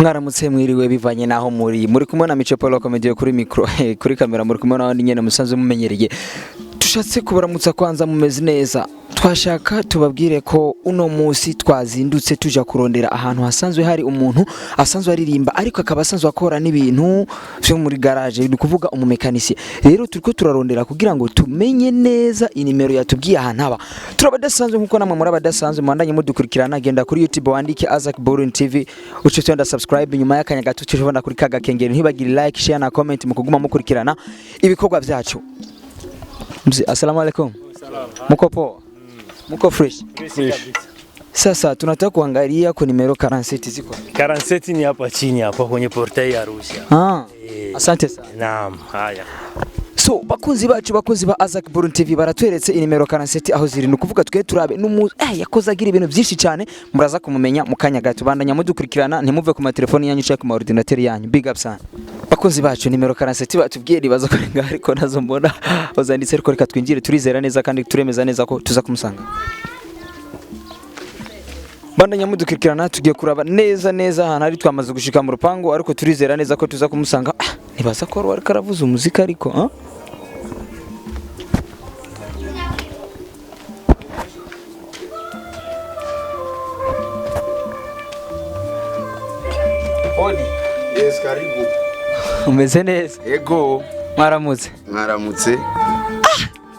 mwaramutse mwiriwe bivanye naho muri kumwe na Mico Polo Comedy kuri micro kuri kamera muri kumwe naho nyene musanze mumenyereye tushatse kubaramutsa kwanza mumeze neza twashaka tubabwire ko uno munsi twazindutse tuja kurondera ahantu hasanzwe hari umuntu asanzwe aririmba ariko akaba asanzwe akora n'ibintu byo muri garage ni kuvuga umumekanisi rero turiko turarondera kugira ngo tumenye neza inimero yatubwiye ahantu haba turabadasanzwe nkuko namwe muri abadasanzwe mwandanye mudukurikirana genda kuri YouTube wandike Azak Burun TV uce twenda subscribe nyuma y'akanya gato tubona kuri kaga kengeri ntibagire like share na comment mu kuguma mukurikirana ibikorwa byacu. Assalamu alaikum. Muko poa? Muko fresh? Sasa tunataka kuangalia kwa numero 47 ziko. 47 ni hapa chini hapa kwenye portail ya Arusha. Asante sana. Naam, haya. So bakunzi bacu bakunzi ba Azak Burun TV baratweretse inimero 47 aho ziri nukuvuga twe turabe yakoze agira ibintu byinshi cyane muraza kumumenya mukanya gato bandanya mudukurikirana ntimuve ku matelefone yanyu cyangwa ku ordinateur yanyu big up sana. Bakunzi bacu nimero 47 batubwiye ribazo ko ngaho ariko nazo mbona bazanditse ariko reka twinjire turizera neza kandi turemeza neza ko tuza kumusanga. Bandanya mudukurikirana tugiye kuraba neza ahantu ari twamaze gushika mu rupango ariko turizera neza ko tuza kumusanga. Nibaza ko wari karavuza umuzika ariko Oli. Yes, karibu. Umeze neza? Ego. Mwaramutse.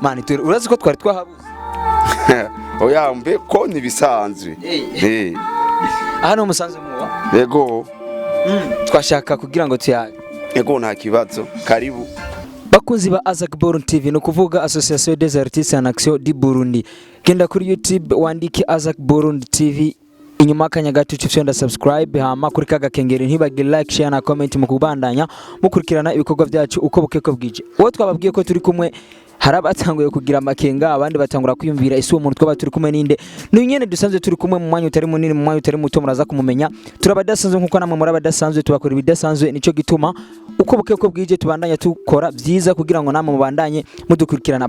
Mani urazi ko twari twahabuze. Oya mbe ko nibisanzwe. Hano musanze muwa? Ego. Twashaka kugira ngo tuyage. Ego nta kibazo. Karibu. Bakunzi ba Azak Burun TV no kuvuga Association des Artistes en Action du Burundi. Genda kuri YouTube wandike Azak Burun TV. Inyuma akanya gato cyenda subscribe hama kuri kaga kengeri ntibagire like share na comment mu kubandanya mukurikirana ibikorwa byacu uko bukeko bwije. Uwo twababwiye ko turi kumwe harabatanguye kugira makenga abandi batangura kwiyumvira isi uwo muntu twaba turi kumwe ninde nyene dusanzwe turi kumwe mu mwanya utari munini mu mwanya utari muto muraza kumumenya turabadasanzwe nkuko namwe muri abadasanzwe tubakora ibidasanzwe nico gituma uko bukeko bwije tubandanya tukora byiza kugira ngo namwe mubandanye mudukurikirana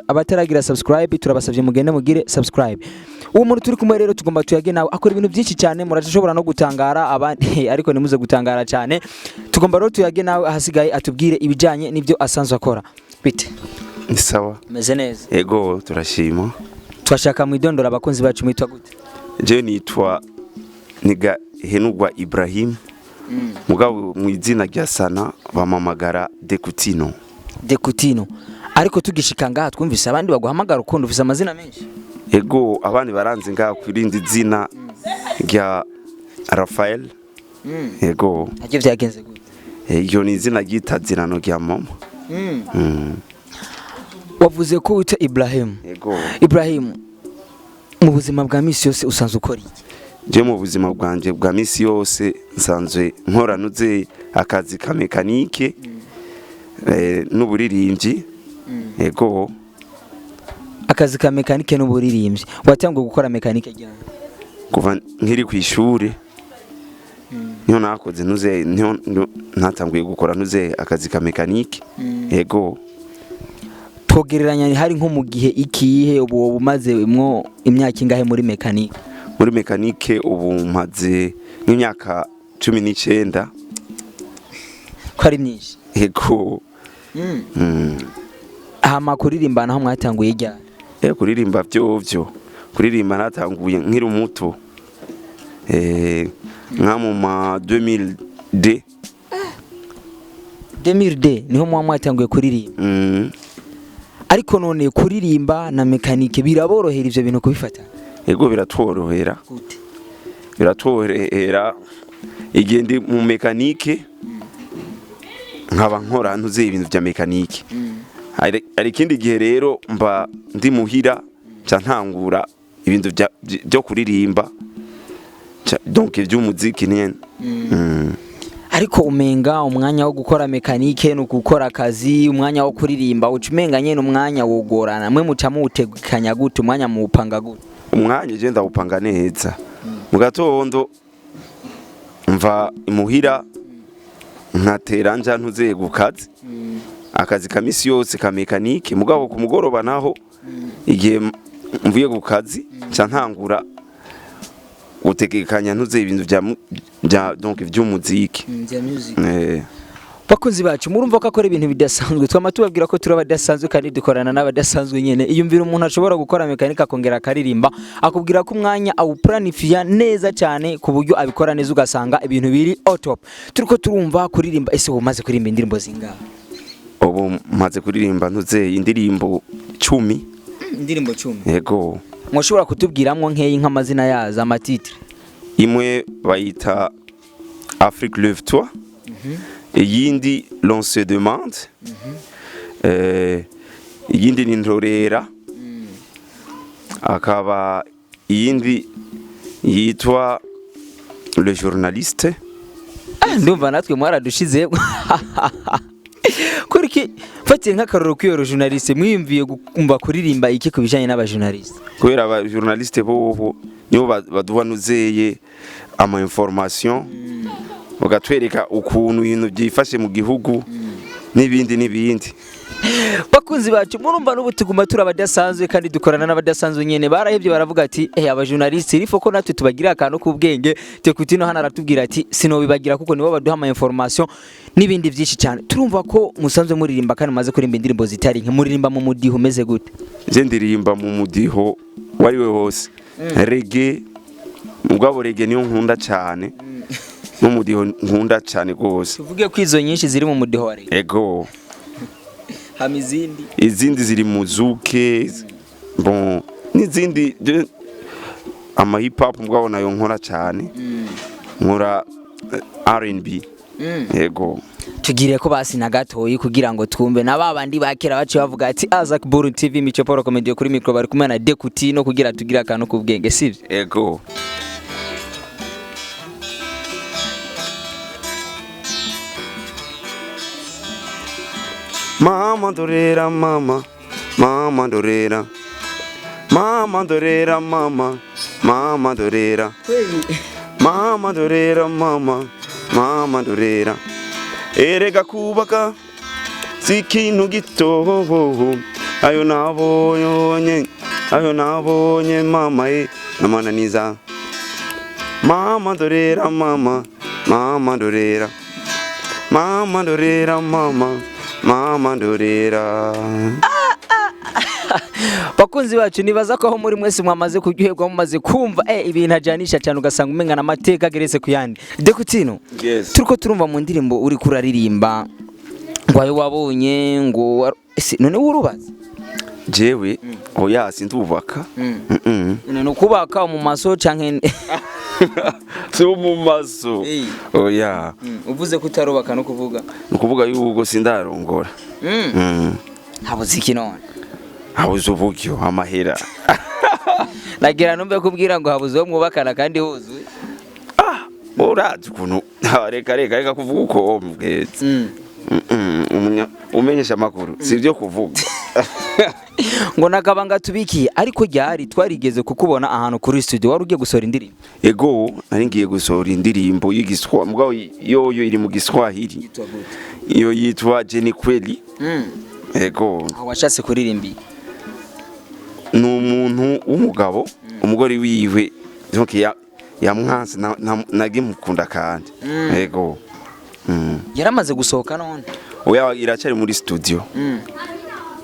abataragira subscribe turabasavye mugende mugire subscribe. Uwo muntu turi kumwe rero tugomba tuyage nawe akora ibintu byinshi cyane murashobora no gutangara abandi ariko nimuze gutangara cyane tugomba rero tuyage nawe ahasigaye atubwire ibijanye n'ivyo asanzwe akora bite. Ni sawa. Meze neza. Ego turashima. Twashaka mwidondora abakunzi bacu mwitwa gute? Je nitwa Niga Henugwa Ibrahim. Mugabo mu izina rya Sana bamamagara Dekutino. Dekutino. Ariko tugishika ngaha twumvise abandi baguhamagara ukondo ufise amazina menshi. Ego abandi baranze ngaha kwirindi zina rya Rafael. Ego. Ajye byagenze gute? Iyo ni izina ryitazirano rya mama. Wavuze ko wita Ibrahim. Ego. Ibrahim mu buzima bwa misi yose usanzwe ukora iki? Je mu buzima bwanje bwa misi yose nsanzwe nkora nuze akazi ka mekanike n'uburirimbyi. Ego. Akazi ka mekanike n'uburirimbyi watangiye gukora mekanike cyane kuva nkiri ku ishuri niyo nakoze nuze ntatanguye gukora nuze akazi ka mekanike. Ego. Pogereranya hari nko mu gihe ikihe ubu bumaze mwo imyaka ingahe muri mekanike? Muri mekanike ubu maze nk'imyaka 19. Ko ari myinshi. Ego. Hama kuririmba naho mwatanguye ryari? Kuririmba byo kuririmba natanguye nkiri muto nka mu ma 2000 niho mwatanguye kuririmba. Ariko none kuririmba na mekanike biraborohera ivyo bintu kubifata? Ego biratworohera. Gute? Biratworohera igihe ndi mu mekanike nkaba nkora ntuze ibintu bya mekanike. Ari kindi gihe rero mba ndi muhira cyantangura ibintu byo kuririmba donc iby'umuziki nyene. Ariko umenga umwanya wo gukora mekanike no gukora akazi umwanya wo kuririmba ucumenga nyene umwanya wogorana mwe mucamu utegekanya gute umwanya mu upanga gute? Umwanya je ndawupanga neza mu gatondo mva imuhira nkatera nja ntuze gukazi akazi kamisi yose ka mekanike mugabo ku mugoroba naho igihe mvuye gukazi cyantangura utegekanya ntuze ibintu bya donc by'umuziki. bya music. Bakunzi bacu murumva ko akora ibintu bidasanzwe, twama tubabwira ko turaba dasanzwe kandi dukorana n'abadasanzwe nyene. Iyo mvira umuntu ashobora gukora mekanika akongera akaririmba, akubwira ko umwanya awuplanifia neza cyane ku buryo abikora neza ugasanga ibintu biri top. Turiko turumva kuririmba, ese umaze kuririmba indirimbo zingahe? Ubu maze kuririmba ntuze indirimbo 10. Indirimbo 10? Yego. Mwoshobora kutubwiramwo nkeyi nk'amazina yazo, amatitre? Imwe bayita Afrique Lève-toi. Iyindi l'on se demande. Iyindi ni Ndorera. Akaba iyindi yitwa Le Journaliste. Ndumva natwe mwaradushize kuriki fatira nk'akaroro kwiyo journaliste mwiyumviye kumva kuririmba iki kubijanye n'aba journaliste? Kubera aba journaliste bobo nibo baduhanuzeye ama information ugatwereka ukuntu ibintu byifashe mu gihugu n'ibindi. Bakunzi bacu murumva n'ubu tuguma turabadasanzwe kandi dukorana n'abadasanzwe nyene. Barahevye baravuga ati aba journaliste rifo ko natwe tubagira akantu kubwenge. Tekutino hana aratubwira ati sinobibagira kuko nibo baduha ama information n'ibindi byinshi cyane. Turumva ko musanzwe muririmba kandi maze kurimba indirimbo zitari nke. Muririmba mu mudiho umeze gute? Je ndirimba mu mudiho wariwe hose. Reggae, mugabo reggae niyo nkunda cyane. No mudiho nkunda cyane gose. Tuvuge ko izo nyinshi ziri mu mudiho wa reggae. Ego. Hamizindi izindi ziri muzuke bon n'izindi ama hip hop mugabo nayo nkora cyane. Nkora R&B. Yego. Tugire ko basina gatoyi kugira ngo twumve na babandi bakera bace bavuga ati Azak Burundi TV Mico Poro Comedy kuri micro bari kumwe na Dekutino kugira tugira akantu kubwenge sivyo? Ego. Mama Ndorera mama, mama Ndorera. Mama Ndorera mama, mama Ndorera. Mama Ndorera mama, mama Ndorera. Erega kubaka sikintu gitoho. Ayo nabonye mama namananiza. Mama Ndorera mama, mama Ndorera. Mama Ndorera mama. Mama Ndorera. Bakunzi bacu nibaza ko aho muri mwese mwamaze kuryoherwa mumaze kumva ibintu ajanisha cyane ugasanga umengana amateka geretse kuyandi. Dekutino. Yes. Turiko turumva mu ndirimbo uri kuraririmba ngo ayo wabonye ngo none urubaza? Jewe oya sindubaka. None kubaka mu maso canke so mu maso. Oya. Uvuze ko utarubaka no kuvuga? Nukuvuga yuko sindarongora. Habuze iki none? Habuze uburyo amahera. Nagira numbe kubwira ngo habuze wo mwubakana kandi huzuye. Urazi ukuntu reka kuvuga uko mbwetse. Umenyesha makuru sivyo kuvuga. Ngo nakabanga tubikiye ariko ryari twarigeze kukubona ahantu kuri studio wari ugiye gusora indirimbo? Ego nari ngiye gusora indirimbo y'igiswa mugabo yoyo iri mu Giswahili. Iyo yitwa Jenny Kweli. Ego. Aho washatse kuririmba? N'umuntu w'umugabo umugore wiwe donc yamwanse nagimukunda kandi. Ego. Yaramaze gusohoka none? Oya iracari muri studio.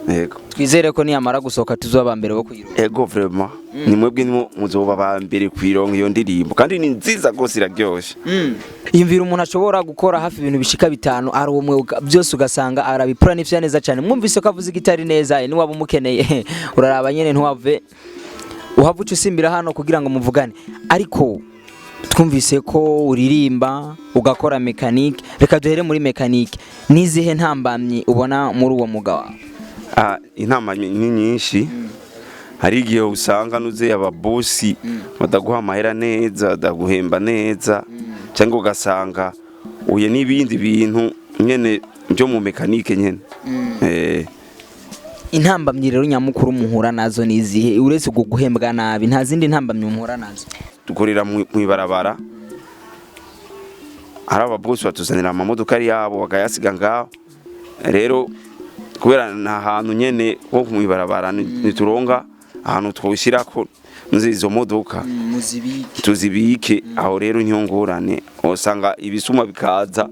Yego. Twizere ko niyamara gusohoka tuzoba mbere bo kuyironka. Ego vraiment. Ni mwebwe nimo muzoba ba mbere kuyironka iyo ndirimbo kandi ni nziza gose iraryoshe. Imvira umuntu ashobora gukora hafi ibintu bishika 5 ari umwe byose ugasanga arabiplanifya neza cyane. Mwumvise ko avuze gitari neza ni waba umukeneye uraraba nyene ntuwave uhavuce usimbira hano kugira ngo muvugane. Ariko twumvise ko uririmba ugakora mechanique, reka duhere muri mechanique. Nizihe ntambamye ubona muri uwo mugabo? Intama ni nyinshi. Hari igihe usanga nuze ababosi badaguha amahera neza, daguhemba neza, cyangwa ugasanga uye n'ibindi bintu nyene byo mu mekanike nyene. Intambamye rero nyamukuru muhura nazo nizihe uretse guhembwa nabi nta zindi ntambamye muhura nazo? Dukorera mu ibarabara. Hari ababosi batuzanira amamodoka yabo bagayasiga ngaho. Rero kubera nta hantu nyene ho mu ibarabara nituronga ahantu twoshyira ko izo modoka tuzibike aho rero niyo ngorane usanga ibisuma bikaza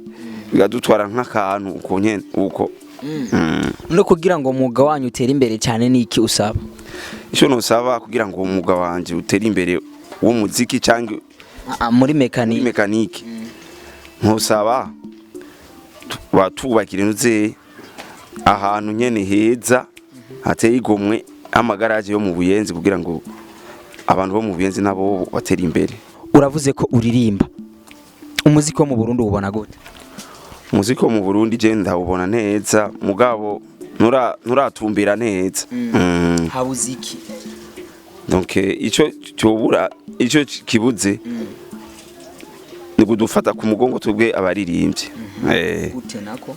bigadutwara nk'akantu uko nyene uko no kugira ngo umwuga wanyu utere imbere cyane niki usaba icyo nosaba kugira ngo umwuga wanje utere imbere w'umuziki cyangwa muri mekanike ntusaba batubakire nuze ahantu nyene heza hateye igomwe amagaraje yo mu Buyenzi kugira ngo abantu bo mu Buyenzi nabo batera imbere. Uravuze ko uririmba umuziki wo mu Burundi ubona gute? Umuziki wo mu Burundi je ndawubona neza mugabo nturatumbira neza. Habuziki donc ico cyobura ico kibuze ni kudufata ku mugongo twebwe abaririmbye. Gute nako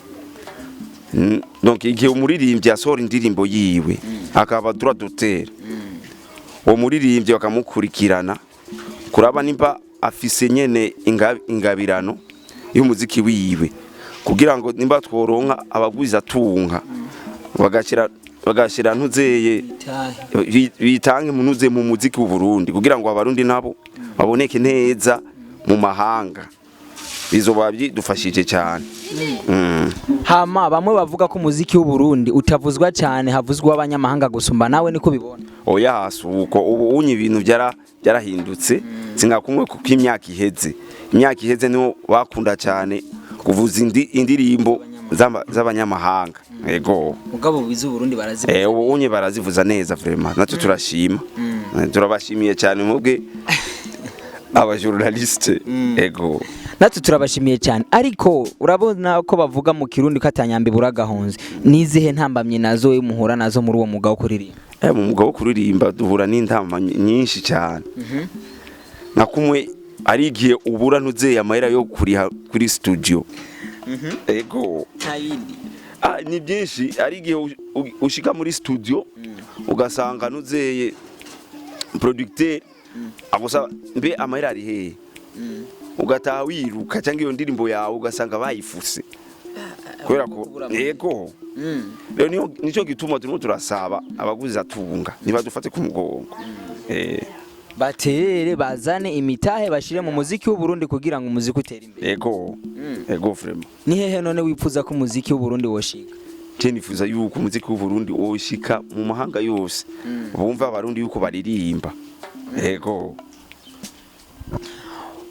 donc igihe umuririmbye asora indirimbo yiwe akaba droit d'auteur uwo muririmbye bakamukurikirana kuraba nimba afise nyene ingabirano y'umuziki wiwe kugira ngo nimba tworonka abagwiza tunga bagashira ntuzeye bitange munuze mu muziki w'u Burundi kugira ngo abarundi nabo baboneke neza mu mahanga bizoba bidufashije cyane. Hama bamwe bavuga ko umuziki w'u Burundi utavuzwa cyane havuzwa abanyamahanga gusumba nawe niko bibona? Oya hasuko ubu unye ibintu byarahindutse singakumwe kuko imyaka iheze no bakunda cyane kuvuza indirimbo z'abanyamahanga. Yego mugabo bizu Burundi barazivuza ubu unye barazivuza neza vraiment natwe turashima turabashimiye cyane mubwe aba journaliste. Yego natwe turabashimiye cyane ariko urabona ko bavuga mu Kirundi ko atanyambi buragahonze nizihe ntambamye nazo muhura nazo muri uwo mwuga wo kuririmba? Mu mwuga wo kuririmba duhura n'intamba nyinshi cyane. Nakumwe ari igihe ubura ntuzeye amahera yo kuriha kuri studio. Ego tayindi ni byinshi ari igihe ushika muri studio ugasanga ntuzeye producteur agusa mbe amahera ari hehe ugataha wiruka cyangwa iyo ndirimbo yawe ugasanga bayifuse kubera ko yego rero nico gituma turimo turasaba abaguza tunga nibadufate ku mugongo baterere bazane imitahe bashire mu muziki w'u Burundi kugira ngo umuziki utere imbere. Yego vraiment ni hehe none wipfuza ko umuziki w'u Burundi woshika? Je nifuza yuko umuziki w'u Burundi woshika mu mahanga yose bumva abarundi yuko baririmba. Yego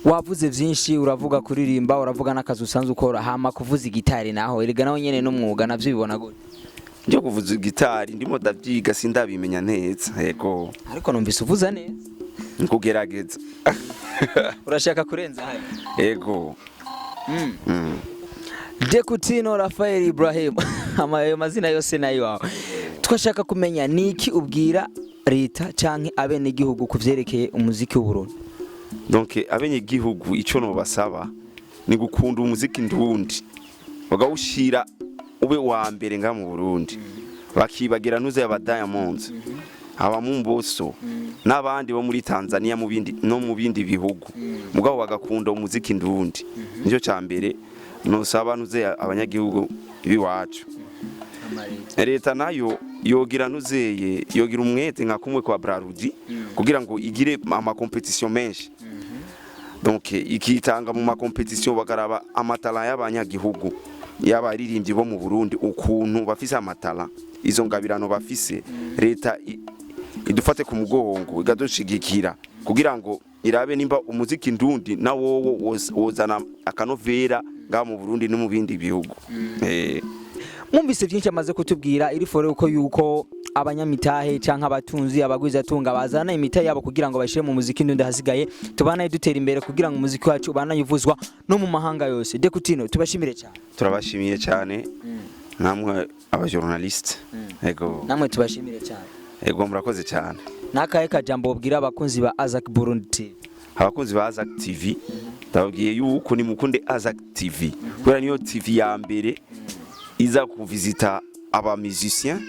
wavuze vyinshi uravuga kuririmba uravuga nakazi usanzwe ukora hama kuvuza gitari naho erega naho nyene no mwuga navyo bibona gute? Nje kuvuza gitari ndimo ndavyiga sindabimenya neza. Yego ariko numvise uvuza neza nkugerageza. Urashaka kurenza hayo? Yego Dekutino Rafael Ibrahim amayo mazina yose nayo wawe twashaka kumenya niki ubwira leta canke abene gihugu kuvyerekeye umuziki w'u Burundi? Donc abenye gihugu ico no basaba ni gukunda umuziki ndundi bagawushira ube wa mbere nga mu Burundi bakibagira nuze aba Diamonds aba Mumboso n'abandi bo muri Tanzania mu bindi bihugu mugabo bagakunda umuziki ndundi nico cyambere no saba nuze abanyagihugu biwacu. Leta nayo yogira nuzeye yogira umwete nka kumwe kwa Brarudi kugira ngo igire ama competition menshi. Donc ikitanga mu ma competition bagaraba amatala y'abanyagihugu y'abaririmbyi bo mu Burundi ukuntu bafise amatala izo ngabirano bafise leta idufate ku mugongo igadushigikira kugira ngo irabe nimba umuziki ndundi na wowo wozana akanovera nga mu Burundi no mu bindi bihugu. Mwumvise byinshi amaze kutubwira iri fore uko yuko abanyamitahe canka abatunzi abagwiza tunga bazana imitahe yabo kugira ngo bashire mu muziki ndundi hasigaye tubana dutera imbere kugira ngo umuziki wacu ubana yuvuzwa no mu mahanga yose. Dekutino tubashimire cyane. Turabashimiye cyane namwe aba journaliste. Yego namwe tubashimire cyane. Yego murakoze cyane. Nakaye kajambo bwira abakunzi ba Azak Burundi TV. Abakunzi ba Azak TV ndababwiye yuko ni mukunde Azak TV kubera niyo TV ya mbere iza kuvizita aba musiciens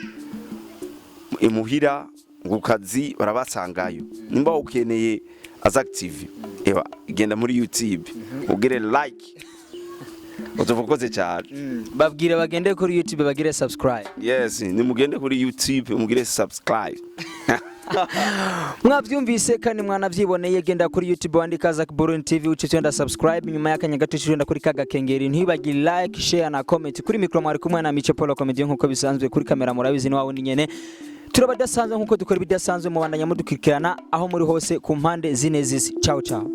imuhira ngukazi barabasangayo nimba ukeneye Azak TV eba igenda muri YouTube ugere like utuvukoze cyane babwire bagende kuri YouTube bagire subscribe. Yes ni mugende kuri YouTube mugire subscribe. mwabyumvise kandi mwanavyiboneye genda kuri YouTube wandika Azak Burundi TV ucitenda subscribe nyuma y'akanya gato cicenda kuri kaga kengeri ntibagire like share na comment kuri micro mwari kumwe na Mico Polo comedy nkuko bisanzwe kuri kamera murabizi ni wawe ni nyene turabadasanzwe nkuko dukora bidasanzwe mu bandanya mudukurikirana aho muri hose ku mpande zine zisi ciao ciao